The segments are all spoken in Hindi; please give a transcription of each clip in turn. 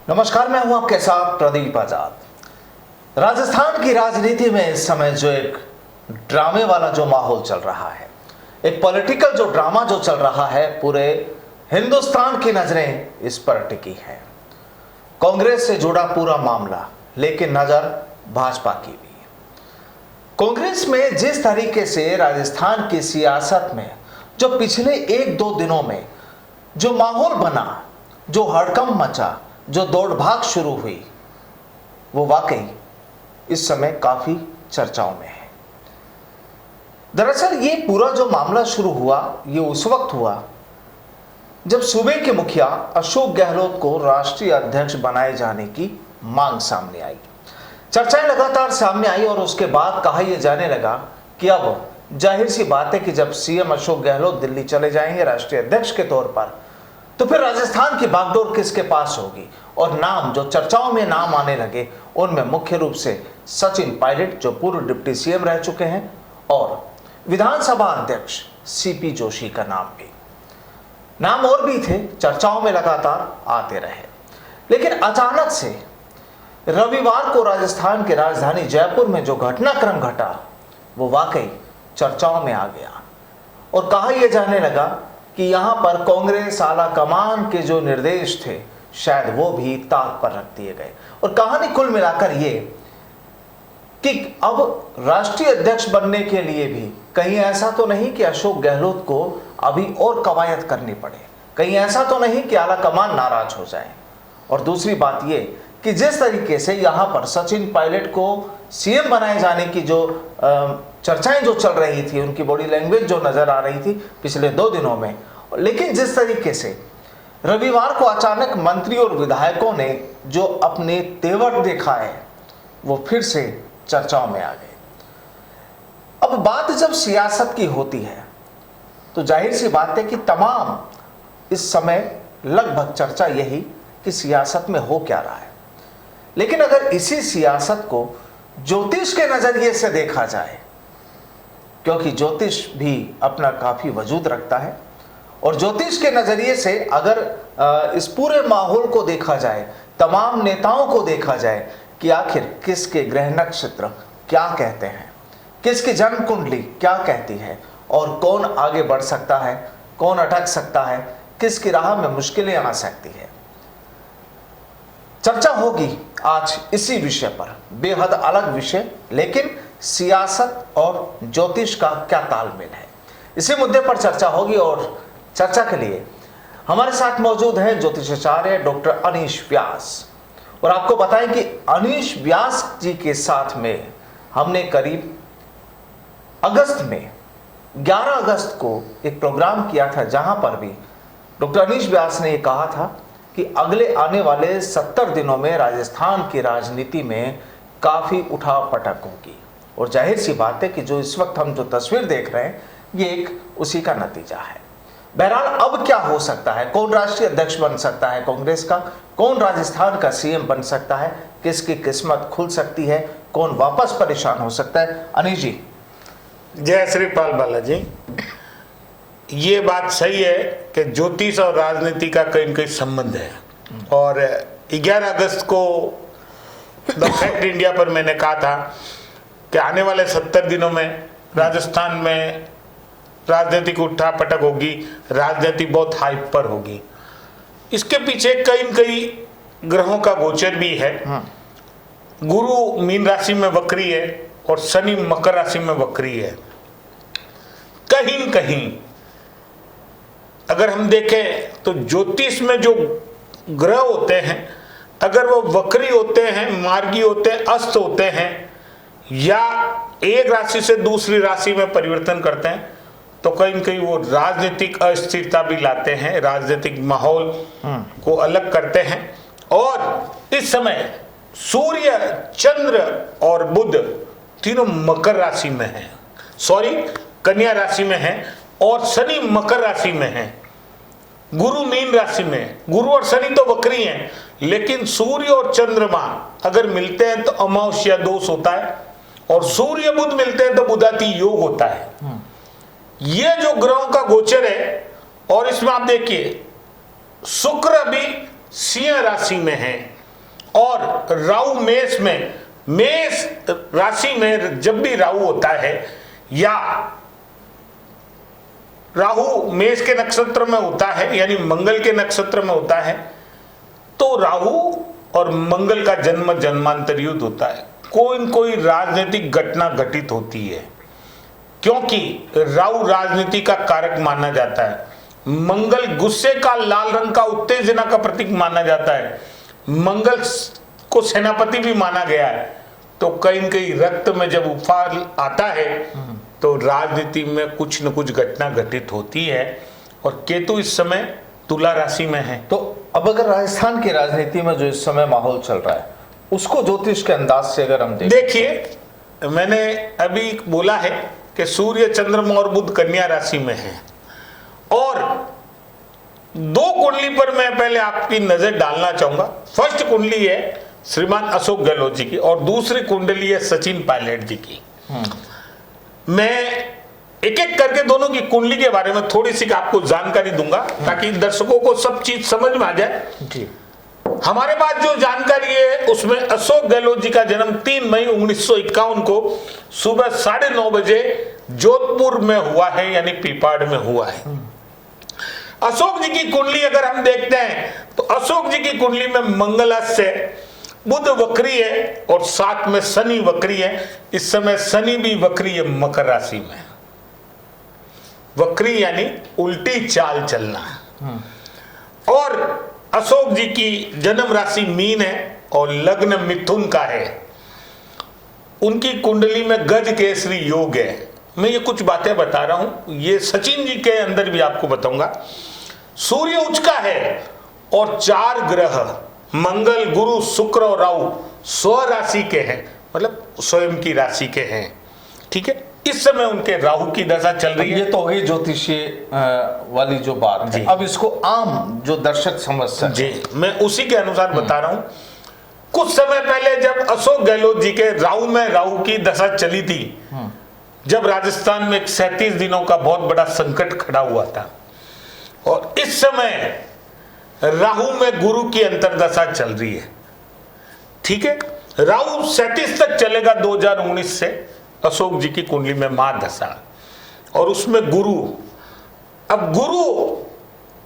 नमस्कार, मैं हूं आपके साथ प्रदीप आजाद। राजस्थान की राजनीति में इस समय जो एक ड्रामे वाला जो माहौल चल रहा है, एक पॉलिटिकल जो ड्रामा जो चल रहा है, पूरे हिंदुस्तान की नजरें इस पर टिकी हैं। कांग्रेस से जुड़ा पूरा मामला, लेकिन नजर भाजपा की भी। कांग्रेस में जिस तरीके से राजस्थान की सियासत में जो पिछले 1-2 दिनों में जो माहौल बना, जो हड़कंप मचा, जो दौड़ भाग शुरू हुई, वो वाकई इस समय काफी चर्चाओं में है। दरअसल ये पूरा जो मामला शुरू हुआ, ये उस वक्त हुआ जब सूबे के मुखिया अशोक गहलोत को राष्ट्रीय अध्यक्ष बनाए जाने की मांग सामने आई। चर्चाएं लगातार सामने आई और उसके बाद कहा यह जाने लगा कि अब जाहिर सी बात है कि जब सीएम अशोक गहलोत दिल्ली चले जाएंगे राष्ट्रीय अध्यक्ष के तौर पर, तो फिर राजस्थान की बागडोर किसके पास होगी। और नाम जो चर्चाओं में नाम आने लगे, उनमें मुख्य रूप से सचिन पायलट जो पूर्व डिप्टी सीएम रह चुके हैं, और विधानसभा अध्यक्ष सीपी जोशी का नाम भी। नाम और भी थे, चर्चाओं में लगातार आते रहे। लेकिन अचानक से रविवार को राजस्थान की राजधानी जयपुर में जो घटनाक्रम घटा, वो वाकई चर्चाओं में आ गया और कहा यह जाने लगा कि यहां पर कांग्रेस आला कमान के जो निर्देश थे, शायद वो भी ताक पर रख दिए गए। और कहानी कुल मिलाकर ये कि अब राष्ट्रीय अध्यक्ष बनने के लिए भी कहीं ऐसा तो नहीं कि अशोक गहलोत को अभी और कवायद करनी पड़े, कहीं ऐसा तो नहीं कि आला कमान नाराज हो जाए। और दूसरी बात ये कि जिस तरीके से यहां पर सचिन पायलट को सीएम बनाए जाने की जो चर्चाएं जो चल रही थी, उनकी बॉडी लैंग्वेज जो नजर आ रही थी पिछले 2 दिनों में, लेकिन जिस तरीके से रविवार को अचानक मंत्री और विधायकों ने जो अपने तेवर दिखाए, वो फिर से चर्चाओं में आ गए। अब बात जब सियासत की होती है तो जाहिर सी बात है कि तमाम इस समय लगभग चर्चा यही कि सियासत में हो क्या रहा है। लेकिन अगर इसी सियासत को ज्योतिष के नजरिए से देखा जाए, क्योंकि ज्योतिष भी अपना काफी वजूद रखता है, और ज्योतिष के नजरिए से अगर इस पूरे माहौल को देखा जाए, तमाम नेताओं को देखा जाए कि आखिर किसके ग्रह नक्षत्र क्या कहते हैं, किसकी जन्म कुंडली क्या कहती है, और कौन आगे बढ़ सकता है, कौन अटक सकता है, किसकी राह में मुश्किलें आ सकती है। चर्चा होगी आज इसी विषय पर, बेहद अलग विषय, लेकिन सियासत और ज्योतिष का क्या तालमेल है, इसी मुद्दे पर चर्चा होगी। और चर्चा के लिए हमारे साथ मौजूद हैं ज्योतिषाचार्य डॉक्टर अनीश व्यास। और आपको बताएं कि अनीश व्यास जी के साथ में हमने करीब अगस्त में 11 अगस्त को एक प्रोग्राम किया था, जहां पर भी डॉक्टर अनीश व्यास ने कहा था कि अगले आने वाले 70 दिनों में राजस्थान की राजनीति में काफी उठापटक होगी। और जाहिर सी बात है कि जो इस वक्त हम जो तस्वीर देख रहे हैं, ये एक उसी का नतीजा है। बहरहाल अब क्या हो सकता है, कौन राष्ट्रीय अध्यक्ष बन सकता है कांग्रेस का, कौन राजस्थान का सीएम बन सकता है, किसकी किस्मत खुल सकती है, कौन वापस परेशान हो सकता है। अनीश जी, जय श्री पाल बालाजी। ये बात सही है कि ज्योतिष और राजनीति का कहीं न कहीं संबंध है। और 11 अगस्त को द फैक्ट इंडिया पर मैंने कहा था कि आने वाले 70 दिनों में राजस्थान में राजनीतिक उठापटक होगी, राजनीति बहुत हाइप पर होगी। इसके पीछे कई न कई ग्रहों का गोचर भी है। गुरु मीन राशि में वक्री है और शनि मकर राशि में वक्री है। कहीं न कहीं अगर हम देखें तो ज्योतिष में जो ग्रह होते हैं, अगर वो वक्री होते हैं, मार्गी होते हैं, अस्त होते हैं, या एक राशि से दूसरी राशि में परिवर्तन करते हैं, तो कहीं न कहीं वो राजनीतिक अस्थिरता भी लाते हैं, राजनीतिक माहौल को अलग करते हैं। और इस समय सूर्य, चंद्र और बुध तीनों मकर राशि में हैं, कन्या राशि में हैं, और शनि मकर राशि में है, गुरु मीन राशि में। गुरु और शनि तो वक्री हैं, लेकिन सूर्य और चंद्रमा अगर मिलते हैं तो अमावस्या दोष होता है, और सूर्य बुध मिलते हैं तो बुधाति योग होता है। ये जो ग्रहों का गोचर है, और इसमें आप देखिए शुक्र भी सिंह राशि में है और राहु मेष में, मेष राशि में जब भी राहु होता है या राहु मेष के नक्षत्र में होता है यानी मंगल के नक्षत्र में होता है, तो राहु और मंगल का जन्म जन्मांतर युद्ध होता है। कोई न कोई राजनीतिक घटना घटित होती है, क्योंकि राहु राजनीति का कारक माना जाता है। मंगल गुस्से का, लाल रंग का, उत्तेजना का प्रतीक माना जाता है। मंगल को सेनापति भी माना गया है। तो कहीं न कहीं रक्त में जब उफान आता है तो राजनीति में कुछ न कुछ घटना घटित होती है। और केतु इस समय तुला राशि में है। तो अब अगर राजस्थान की राजनीति में जो इस समय माहौल चल रहा है उसको ज्योतिष के अंदाज से अगर हम देखिए, मैंने अभी बोला है कि सूर्य, चंद्रमा और बुध कन्या राशि में है, और दो कुंडली पर मैं पहले आपकी नजर डालना चाहूंगा। फर्स्ट कुंडली है श्रीमान अशोक गहलोत जी की और दूसरी कुंडली है सचिन पायलट जी की। मैं एक एक करके दोनों की कुंडली के बारे में थोड़ी सी आपको जानकारी दूंगा ताकि दर्शकों को सब चीज समझ में आ जाए जी। हमारे पास जो जानकारी है उसमें अशोक गहलोत जी का जन्म 3 मई 1951 को सुबह 9:30 बजे जोधपुर में हुआ है, यानी पीपाड़ में हुआ है। अशोक जी की कुंडली अगर हम देखते हैं तो अशोक जी की कुंडली में मंगलास्य है, बुध वक्री है और साथ में शनि वक्री है। इस समय शनि भी वक्री है मकर राशि में। वक्री यानी उल्टी चाल चलना। और अशोक जी की जन्म राशि मीन है और लग्न मिथुन का है। उनकी कुंडली में गज केसरी योग है। मैं ये कुछ बातें बता रहा हूं, ये सचिन जी के अंदर भी आपको बताऊंगा। सूर्य उच्च का है और 4 ग्रह मंगल, गुरु, शुक्र और राहु स्व राशि के हैं, मतलब स्वयं की राशि के हैं। ठीक है, इस समय उनके राहु की दशा चल रही है। ये तो होगी ज्योतिषीय वाली जो बात है। अब इसको आम जो दर्शक समझ सके, जी मैं उसी के अनुसार बता रहा हूं। कुछ समय पहले जब अशोक गहलोत जी के राहु में राहु की दशा चली थी, जब राजस्थान में 37 दिनों का बहुत बड़ा संकट खड़ा हुआ था, और इस समय राहु में गुरु की अंतरदशा चल रही है। ठीक है, राहु 37 तक चलेगा 2019 से अशोक जी की कुंडली में महादशा, और उसमें गुरु, अब गुरु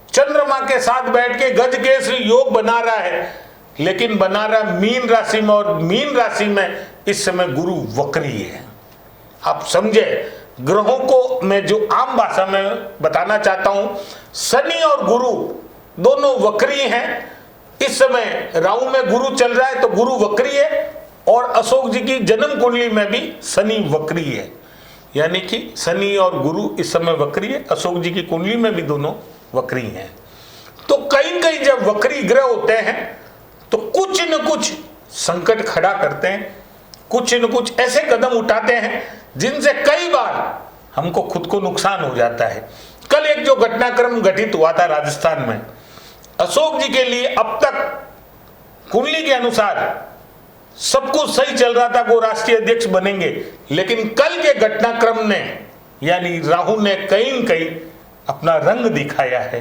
चंद्रमा के साथ बैठ के गज केसरी योग बना रहा है, लेकिन बना रहा मीन राशि में, और मीन राशि में इस समय गुरु वक्री है। आप समझे, ग्रहों को मैं जो आम भाषा में बताना चाहता हूं, शनि और गुरु दोनों वक्री हैं। इस समय राहु में गुरु चल रहा है तो गुरु वक्री है, और अशोक जी की जन्म कुंडली में भी शनि वक्री है, यानी कि शनि और गुरु इस समय वक्री है। अशोक जी की कुंडली में भी दोनों वक्री हैं। तो कहीं कहीं जब वक्री ग्रह होते हैं तो कुछ न कुछ संकट खड़ा करते हैं, कुछ न कुछ ऐसे कदम उठाते हैं जिनसे कई बार हमको खुद को नुकसान हो जाता है। कल एक जो घटनाक्रम घटित हुआ था राजस्थान में, अशोक जी के लिए अब तक कुंडली के अनुसार सब कुछ सही चल रहा था, वो राष्ट्रीय अध्यक्ष बनेंगे, लेकिन कल के घटनाक्रम ने, यानी राहु ने कहीं न कहीं अपना रंग दिखाया है।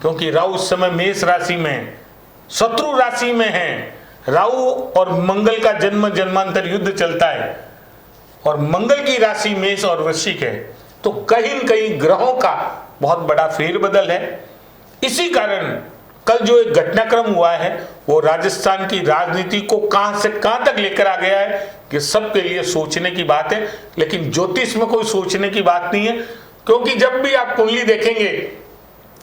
क्योंकि राहु इस समय मेष राशि में, शत्रु राशि में है। राहु और मंगल का जन्म जन्मांतर युद्ध चलता है, और मंगल की राशि मेष और वृश्चिक है, तो कहीं न कहीं ग्रहों का बहुत बड़ा फेरबदल है। इसी कारण कल जो एक घटनाक्रम हुआ है वो राजस्थान की राजनीति को कहां से कहां तक लेकर आ गया है कि सबके लिए सोचने की बात है। लेकिन ज्योतिष में कोई सोचने की बात नहीं है, क्योंकि जब भी आप कुंडली देखेंगे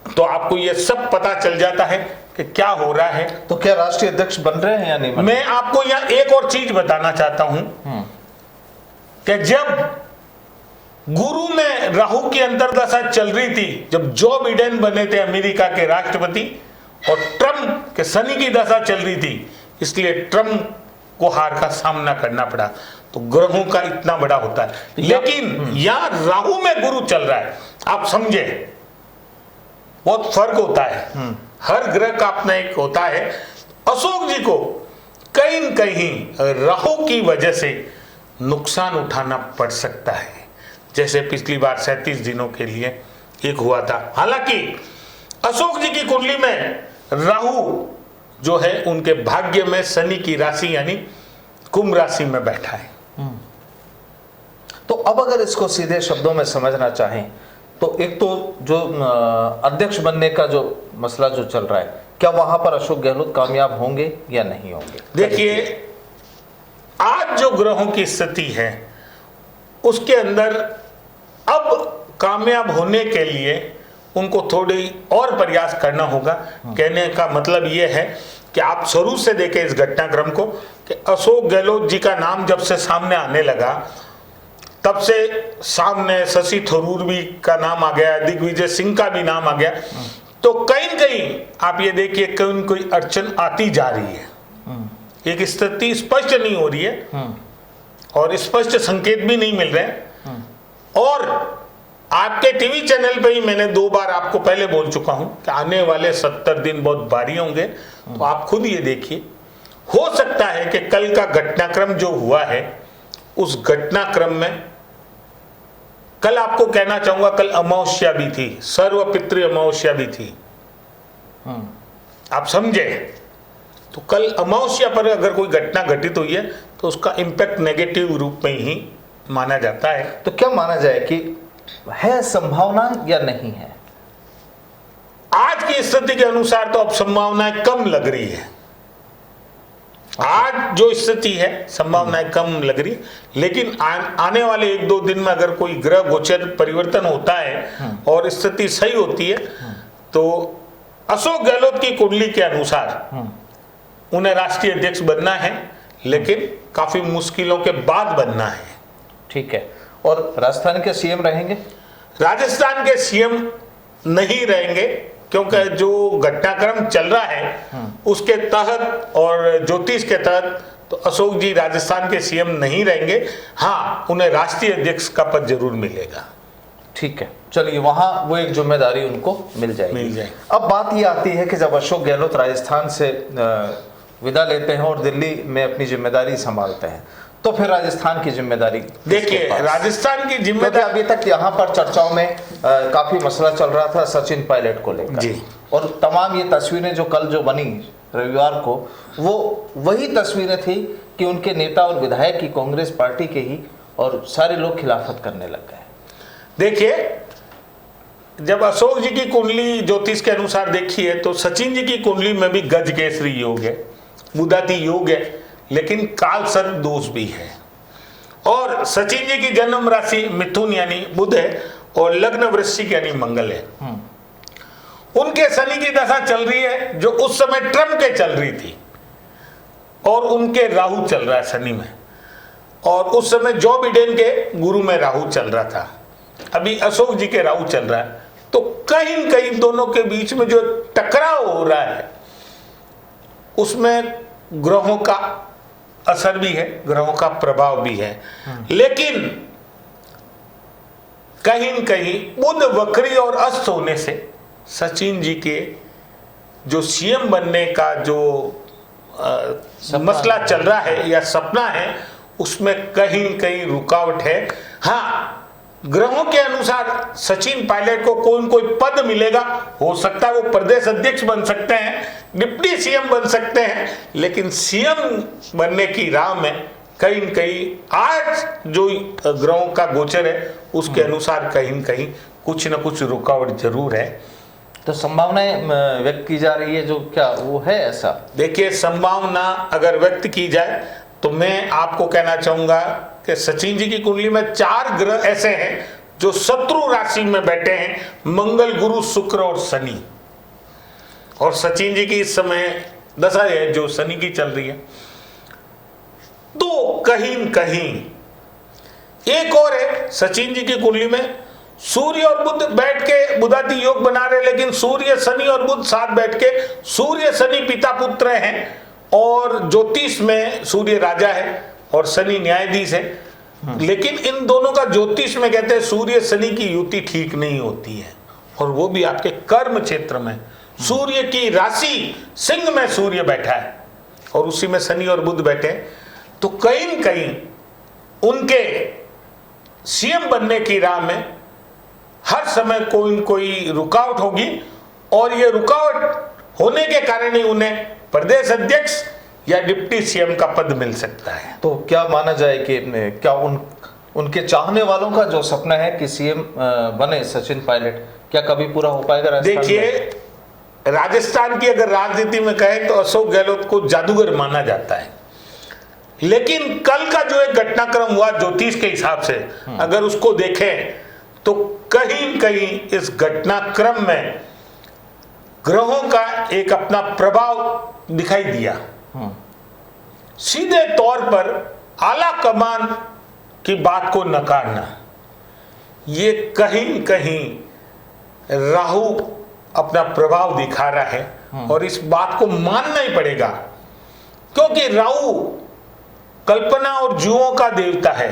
तो आपको ये सब पता चल जाता है कि क्या हो रहा है। तो क्या राष्ट्रीय अध्यक्ष बन रहे हैं या नहीं बन? मैं आपको यहाँ एक और चीज बताना चाहता हूं कि जब गुरु में राहु की अंतरदशा चल रही थी, जब जो बिडेन बने थे अमेरिका के राष्ट्रपति, और ट्रम्प के शनि की दशा चल रही थी, इसलिए ट्रम्प को हार का सामना करना पड़ा। तो ग्रहों का इतना बड़ा होता है, लेकिन यहां राहु में गुरु चल रहा है। आप समझे, बहुत फर्क होता है। हर ग्रह का अपना एक होता है। अशोक जी को कहीं न कहीं राहु की वजह से नुकसान उठाना पड़ सकता है, जैसे पिछली बार 37 दिनों के लिए एक हुआ था। हालांकि अशोक जी की कुंडली में राहु जो है उनके भाग्य में शनि की राशि यानी कुंभ राशि में बैठा है। तो अब अगर इसको सीधे शब्दों में समझना चाहें तो एक तो जो अध्यक्ष बनने का जो मसला जो चल रहा है, क्या वहां पर अशोक गहलोत कामयाब होंगे या नहीं होंगे? देखिए, आज जो ग्रहों की स्थिति है उसके अंदर अब कामयाब होने के लिए उनको थोड़ी और प्रयास करना होगा। कहने का मतलब ये है कि आप शुरू से देखें इस घटनाक्रम को कि अशोक गहलोत जी का नाम जब से सामने आने लगा तब से सामने शशि थरूर भी का नाम आ गया, दिग्विजय सिंह का भी नाम आ गया। तो कहीं न कहीं आप ये देखिए कहीं न कोई अड़चन आती जा रही है, एक स्थिति स्पष्ट नहीं हो रही है और स्पष्ट संकेत भी नहीं मिल रहे हैं। और आपके टीवी चैनल पे ही मैंने 2 बार आपको पहले बोल चुका हूं कि आने वाले 70 दिन बहुत भारी होंगे। तो आप खुद ये देखिए, हो सकता है कि कल का घटनाक्रम जो हुआ है उस घटनाक्रम में, कल आपको कहना चाहूंगा कल अमावस्या भी थी, सर्व पितृ अमावस्या भी थी, आप समझे। तो कल अमावस्या पर अगर कोई घटना घटित हुई है तो उसका इंपैक्ट नेगेटिव रूप में ही माना जाता है। तो क्या माना जाए कि है संभावना या नहीं है? आज की स्थिति के अनुसार तो अब संभावनाएं कम लग रही है। आज जो स्थिति है संभावनाएं कम लग रही, लेकिन आने वाले 1-2 दिन में अगर कोई ग्रह गोचर परिवर्तन होता है और स्थिति सही होती है तो अशोक गहलोत की कुंडली के अनुसार उन्हें राष्ट्रीय अध्यक्ष बनना है, लेकिन काफी मुश्किलों के बाद बनना है। ठीक है। और राजस्थान के सीएम रहेंगे? राजस्थान के सीएम नहीं रहेंगे, क्योंकि जो घटनाक्रम चल रहा है उसके तहत और ज्योतिष के तहत तो अशोक जी राजस्थान के सीएम नहीं रहेंगे। हाँ, उन्हें राष्ट्रीय अध्यक्ष का पद जरूर मिलेगा। ठीक है, चलिए वहां वो एक जिम्मेदारी उनको मिल जाएगी। अब बात ये आती है कि जब अशोक गहलोत राजस्थान से विदा लेते हैं और दिल्ली में अपनी जिम्मेदारी संभालते हैं तो फिर राजस्थान की जिम्मेदारी, देखिए राजस्थान की जिम्मेदारी, अभी तक यहाँ पर चर्चाओं में काफी मसला चल रहा था सचिन पायलट को लेकर जी, और तमाम ये तस्वीरें जो कल जो बनी रविवार को, वो वही तस्वीरें थी कि उनके नेता और विधायक की कांग्रेस पार्टी के ही, और सारे लोग खिलाफत करने लग गए। देखिए, जब अशोक जी की कुंडली ज्योतिष के अनुसार देखिए तो सचिन जी की कुंडली में भी गज केसरी योग है, बुधाती योग है, लेकिन काल सर्प दोष भी है। और सचिन जी की जन्म राशि मिथुन यानी बुध है और लग्न वृश्चिक यानी मंगल है। उनके शनि की दशा चल रही है जो उस समय ट्रम्प के चल रही थी, और उनके राहु चल रहा है शनि में, और उस समय जो बिडेन के गुरु में राहु चल रहा था, अभी अशोक जी के राहु चल रहा है। तो कहीं न कहीं दोनों के बीच में जो टकराव हो रहा है उसमें ग्रहों का असर भी है, ग्रहों का प्रभाव भी है। लेकिन कहीं न कहीं बुध वक्री और अस्त होने से सचिन जी के जो सीएम बनने का जो मसला चल रहा है या सपना है उसमें कहीं न कहीं रुकावट है। हाँ, ग्रहों के अनुसार सचिन पायलट को कोई न कोई पद मिलेगा, हो सकता है वो प्रदेश अध्यक्ष बन सकते हैं, डिप्टी सीएम बन सकते हैं, लेकिन सीएम बनने की राह में कहीं न कहीं आज जो ग्रहों का गोचर है उसके अनुसार कहीं न कहीं कुछ न कुछ रुकावट जरूर है। तो संभावनाएं व्यक्त की जा रही है, जो क्या वो है ऐसा? देखिए, संभावना अगर व्यक्त की जाए तो मैं आपको कहना चाहूंगा कि सचिन जी की कुंडली में 4 ग्रह ऐसे हैं जो शत्रु राशि में बैठे हैं, मंगल, गुरु, शुक्र और शनि। और सचिन जी की इस समय दशा है जो शनि की चल रही है। तो कहीं न कहीं एक और है, सचिन जी की कुंडली में सूर्य और बुध बैठ के बुधाती योग बना रहे, लेकिन सूर्य, शनि और बुध साथ बैठ के, सूर्य शनि पिता पुत्र हैं, और ज्योतिष में सूर्य राजा है और शनि न्यायाधीश है। लेकिन इन दोनों का ज्योतिष में कहते हैं सूर्य शनि की युति ठीक नहीं होती है, और वो भी आपके कर्म क्षेत्र में। सूर्य की राशि सिंह में सूर्य बैठा है और उसी में शनि और बुध बैठे, तो कहीं न कहीं उनके सीएम बनने की राह में हर समय कोई न कोई रुकावट होगी, और ये रुकावट होने के कारण ही उन्हें प्रदेश अध्यक्ष या डिप्टी सीएम का पद मिल सकता है। तो क्या माना जाए कि क्या उनके चाहने वालों का जो सपना है कि सीएम बने सचिन पायलट, क्या कभी पूरा हो पाएगा राजस्थान में? देखिए, राजस्थान की अगर राजनीति में कहें तो अशोक गहलोत को जादूगर माना जाता है, लेकिन कल का जो एक घटनाक्रम हुआ ज्योतिष के हिसाब से अगर उसको देखें तो कहीं कहीं इस घटनाक्रम में ग्रहों का एक अपना प्रभाव दिखाई दिया। सीधे तौर पर आला कमान की बात को नकारना, ये कहीं कहीं राहु अपना प्रभाव दिखा रहा है और इस बात को मानना ही पड़ेगा, क्योंकि राहु कल्पना और जुओं का देवता है।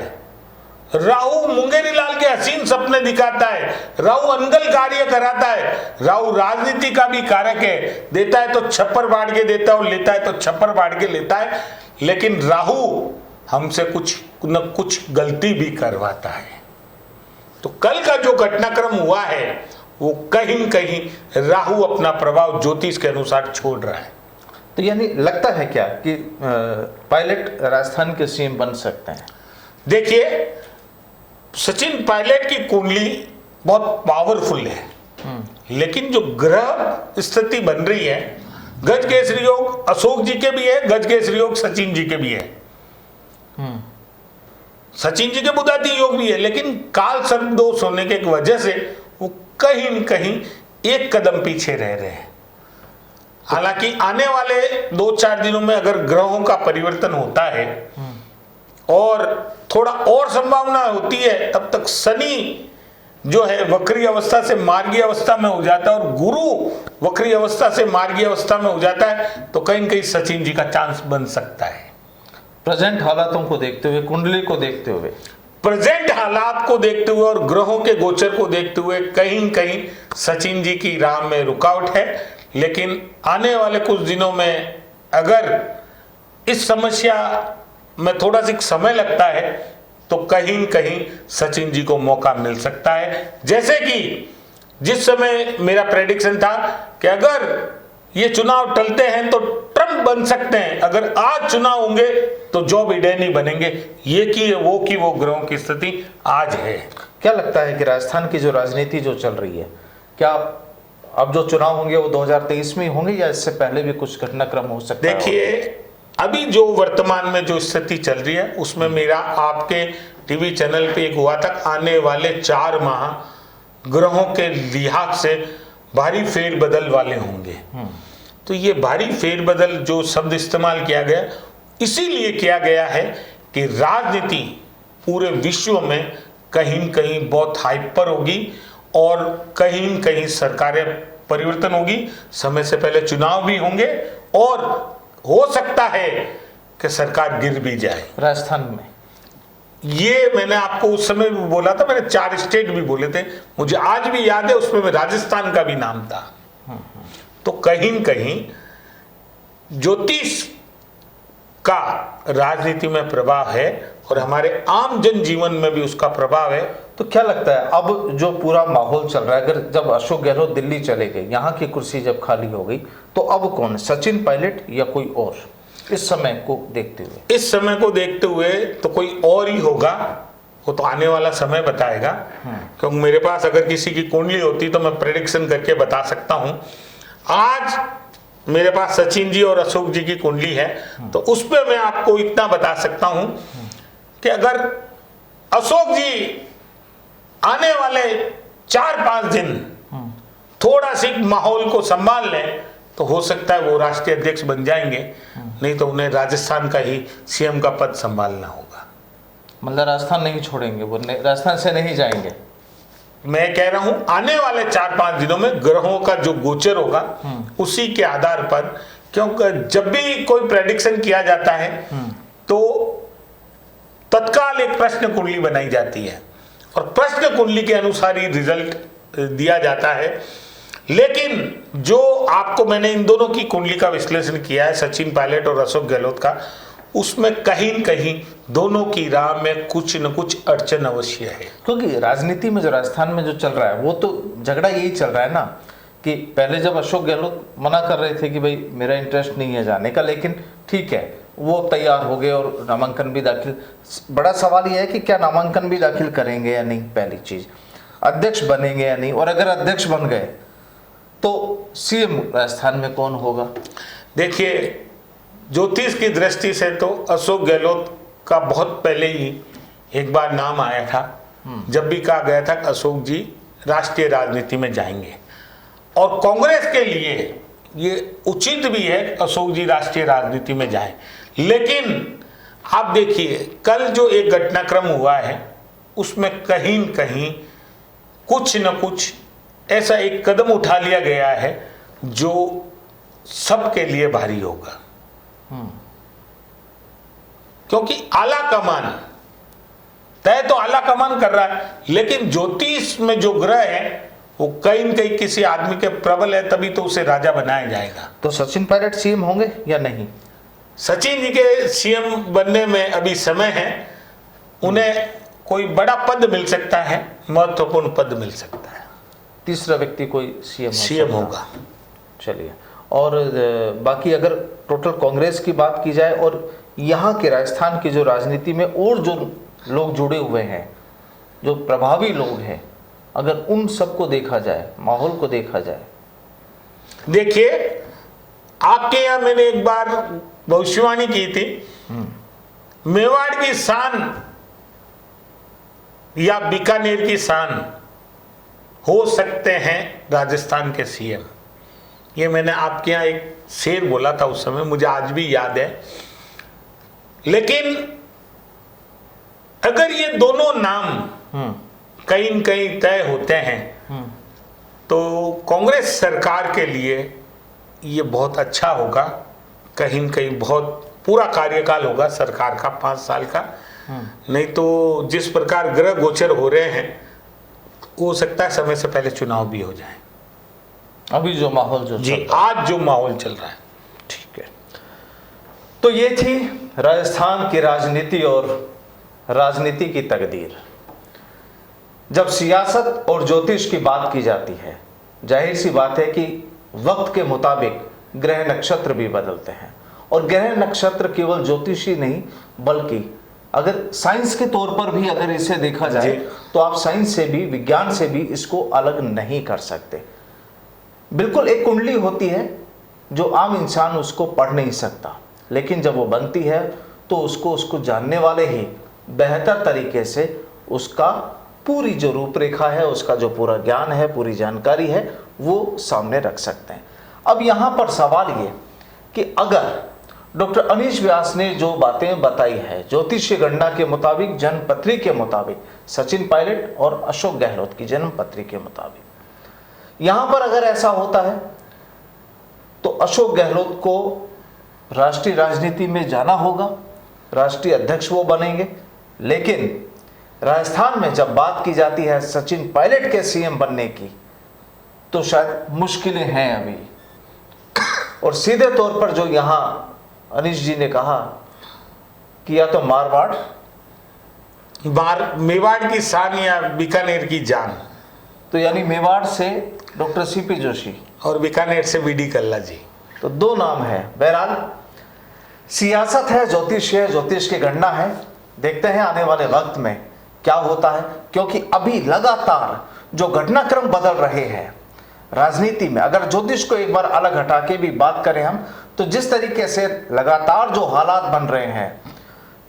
राहु मुंगेरी लाल के हसीन सपने दिखाता है, राहु अनगल कार्य कराता है, राहु राजनीति का भी कारक है। देता है तो छप्पर बांट के देता है और लेता है तो छप्पर बांट के लेता है, लेकिन राहु हमसे कुछ न कुछ गलती भी करवाता है। तो कल का जो घटनाक्रम हुआ है वो कहीं कहीं राहु अपना प्रभाव ज्योतिष के अनुसार छोड़ रहा है। तो यानी लगता है क्या कि पायलट राजस्थान के सीएम बन सकते हैं? देखिए, सचिन पायलट की कुंडली बहुत पावरफुल है, लेकिन जो ग्रह स्थिति बन रही है, गज केसरी योग अशोक जी के भी है, गज केसरी योग सचिन जी के भी है, सचिन जी के बुधाती योग भी है, लेकिन काल सर्प दोष होने के वजह से वो कहीं न कहीं एक कदम पीछे रह रहे हैं। हालांकि आने वाले 2-4 दिनों में अगर ग्रहों का परिवर्तन होता है और थोड़ा और संभावना होती है, तब तक शनि जो है वक्री अवस्था से मार्गी अवस्था में हो जाता है और गुरु वक्री अवस्था से मार्गी अवस्था में हो जाता है, तो कहीं न कहीं सचिन जी का चांस बन सकता है। प्रेजेंट हालातों को देखते हुए, कुंडली को देखते हुए, प्रेजेंट हालात को देखते हुए और ग्रहों के गोचर को देखते हुए कहीं न कहीं सचिन जी की राह में रुकावट है, लेकिन आने वाले कुछ दिनों में अगर इस समस्या में थोड़ा सा समय लगता है तो कहीं न कहीं सचिन जी को मौका मिल सकता है। जैसे कि जिस समय मेरा प्रेडिक्शन था कि अगर ये चुनाव टलते हैं तो ट्रंप बन सकते हैं, अगर आज चुनाव होंगे तो जो बिडेन ही बनेंगे, ये की वो ग्रहों की स्थिति आज है। क्या लगता है कि राजस्थान की जो राजनीति जो चल रही है, क्या अब जो चुनाव होंगे वो 2023 में होंगे या इससे पहले भी कुछ घटनाक्रम हो सकता है? देखिए, अभी जो वर्तमान में जो स्थिति चल रही है उसमें मेरा आपके टीवी चैनल पे एक हुआ था, आने वाले 4 माह ग्रहों के लिहाज से भारी फेरबदल वाले होंगे। तो ये भारी फेरबदल जो शब्द इस्तेमाल किया गया, इसीलिए किया गया है कि राजनीति पूरे विश्व में कहीं न कहीं बहुत हाइपर होगी और कहीं न कहीं सरकारें परिवर्तन होगी, समय से पहले चुनाव भी होंगे और हो सकता है कि सरकार गिर भी जाए। राजस्थान में ये मैंने आपको उस समय भी बोला था, मैंने 4 स्टेट भी बोले थे, मुझे आज भी याद है, उसमें राजस्थान का भी नाम था। तो कहीं न कहीं ज्योतिष का राजनीति में प्रभाव है और हमारे आम जन जीवन में भी उसका प्रभाव है। तो क्या लगता है अब जो पूरा माहौल चल रहा है, अगर जब अशोक गहलोत दिल्ली चले गए, यहाँ की कुर्सी जब खाली हो गई, तो अब कौन, सचिन पायलट या कोई और? इस समय को देखते हुए, इस समय को देखते हुए तो कोई और ही होगा, वो तो आने वाला समय बताएगा। क्योंकि मेरे पास अगर किसी की कुंडली होती तो मैं प्रेडिक्शन करके बता सकता हूं। आज मेरे पास सचिन जी और अशोक जी की कुंडली है, तो उस पर मैं आपको इतना बता सकता हूं कि अगर अशोक जी आने वाले 4-5 दिन थोड़ा सी माहौल को संभाल लें तो हो सकता है वो राष्ट्रीय अध्यक्ष बन जाएंगे, नहीं तो उन्हें राजस्थान का ही सीएम का पद संभालना होगा। मतलब राजस्थान नहीं छोड़ेंगे, वो राजस्थान से नहीं जाएंगे? मैं कह रहा हूं आने वाले 4-5 दिनों में ग्रहों का जो गोचर होगा उसी के आधार पर, क्योंकि जब भी कोई प्रेडिक्शन किया जाता है तो तत्काल एक प्रश्न कुंडली बनाई जाती है और प्रश्न कुंडली के अनुसार ही रिजल्ट दिया जाता है। लेकिन जो आपको मैंने इन दोनों की कुंडली का विश्लेषण किया है, सचिन पायलट और अशोक गहलोत का, उसमें कहीं न कहीं दोनों की राह में कुछ न कुछ अड़चन अवश्य है। क्योंकि राजनीति में जो राजस्थान में जो चल रहा है वो तो झगड़ा यही चल रहा है ना कि पहले जब अशोक गहलोत मना कर रहे थे कि भाई मेरा इंटरेस्ट नहीं है जाने का, लेकिन ठीक है वो तैयार हो गए और नामांकन भी दाखिल। बड़ा सवाल यह है कि क्या नामांकन भी दाखिल करेंगे या नहीं, पहली चीज अध्यक्ष बनेंगे या नहीं, और अगर अध्यक्ष बन गए तो सीएम राजस्थान में कौन होगा? देखिए, ज्योतिष की दृष्टि से तो अशोक गहलोत का बहुत पहले ही एक बार नाम आया था, जब भी कहा गया था कि अशोक जी राष्ट्रीय राजनीति में जाएंगे, और कांग्रेस के लिए ये उचित भी है कि अशोक जी राष्ट्रीय राजनीति में जाएं। लेकिन आप देखिए, कल जो एक घटनाक्रम हुआ है उसमें कहीं न कहीं कुछ न कुछ ऐसा एक कदम उठा लिया गया है जो सबके लिए भारी होगा, क्योंकि आला कमान तय तो आला कमान कर रहा है, लेकिन ज्योतिष में जो ग्रह है वो कहीं न कहीं किसी आदमी के प्रबल है, तभी तो उसे राजा बनाया जाएगा। तो सचिन पायलट सीएम होंगे या नहीं? सचिन जी के सीएम बनने में अभी समय है, उन्हें कोई बड़ा पद मिल सकता है, महत्वपूर्ण पद मिल सकता है। तीसरा व्यक्ति कोई सीएम होगा। चलिए, और बाकी अगर टोटल कांग्रेस की बात की जाए और यहाँ के राजस्थान की जो राजनीति में और जो लोग जुड़े हुए हैं, जो प्रभावी लोग हैं, अगर उन सबको देखा जाए, माहौल को देखा जाए। देखिए, आपके यहाँ मैंने एक बार भविष्यवाणी की थी, मेवाड़ की शान या बीकानेर की शान हो सकते हैं राजस्थान के सीएम। ये मैंने आपके यहाँ एक शेर बोला था उस समय, मुझे आज भी याद है। लेकिन अगर ये दोनों नाम कहीं न कहीं तय होते हैं तो कांग्रेस सरकार के लिए ये बहुत अच्छा होगा। कहीं न कहीं बहुत पूरा कार्यकाल होगा सरकार का 5 साल का। नहीं तो जिस प्रकार ग्रह गोचर हो रहे हैं, हो सकता है समय से पहले चुनाव भी हो जाए। अभी जो माहौल जो जी, आज जो माहौल चल रहा है। ठीक है, तो ये थी राजस्थान की राजनीति और राजनीति की तकदीर। जब सियासत और ज्योतिष की बात की जाती है, जाहिर सी बात है कि वक्त के मुताबिक ग्रह नक्षत्र भी बदलते हैं, और ग्रह नक्षत्र केवल ज्योतिषी नहीं बल्कि अगर साइंस के तौर पर भी अगर इसे देखा जाए तो आप साइंस से भी, विज्ञान से भी इसको अलग नहीं कर सकते। बिल्कुल एक कुंडली होती है जो आम इंसान उसको पढ़ नहीं सकता, लेकिन जब वो बनती है तो उसको जानने वाले ही बेहतर तरीके से उसका पूरी जो रूपरेखा है, उसका जो पूरा ज्ञान है, पूरी जानकारी है, वो सामने रख सकते हैं। अब यहाँ पर सवाल ये कि अगर डॉक्टर अनीश व्यास ने जो बातें बताई है ज्योतिषीय गणना के मुताबिक, जन्मपत्री के मुताबिक, सचिन पायलट और अशोक गहलोत की जन्मपत्री के मुताबिक, यहाँ पर अगर ऐसा होता है तो अशोक गहलोत को राष्ट्रीय राजनीति में जाना होगा, राष्ट्रीय अध्यक्ष वो बनेंगे। लेकिन राजस्थान में जब बात की जाती है सचिन पायलट के सीएम बनने की, तो शायद मुश्किलें हैं अभी। और सीधे तौर पर जो यहाँ अनीश जी ने कहा कि या तो मेवाड़ की शान या बीकानेर की जान, तो यानी मेवाड़ से डॉक्टर सीपी जोशी और बीकानेर से बीडी कल्ला जी, तो 2 नाम है। बहरहाल सियासत है, ज्योतिष है, ज्योतिष की गणना है। देखते हैं आने वाले वक्त में क्या होता है, क्योंकि अभी लगातार जो घटनाक्रम बदल रहे हैं राजनीति में, अगर ज्योतिष को एक बार अलग हटा के भी बात करें हम, तो जिस तरीके से लगातार जो हालात बन रहे हैं,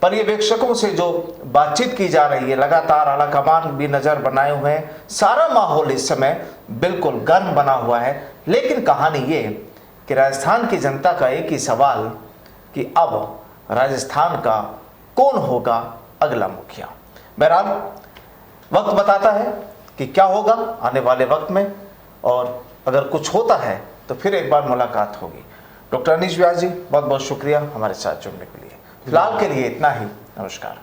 पर्यवेक्षकों से जो बातचीत की जा रही है, लगातार आला कमान भी नजर बनाए हुए हैं, सारा माहौल इस समय बिल्कुल गर्म बना हुआ है। लेकिन कहानी ये कि राजस्थान की जनता का एक ही सवाल कि अब राजस्थान का कौन होगा अगला मुखिया। बहरहाल वक्त बताता है कि क्या होगा आने वाले वक्त में, और अगर कुछ होता है तो फिर एक बार मुलाकात होगी। डॉक्टर अनीश व्यास जी, बहुत बहुत शुक्रिया हमारे साथ जुड़ने के लिए। फिलहाल के लिए इतना ही, नमस्कार।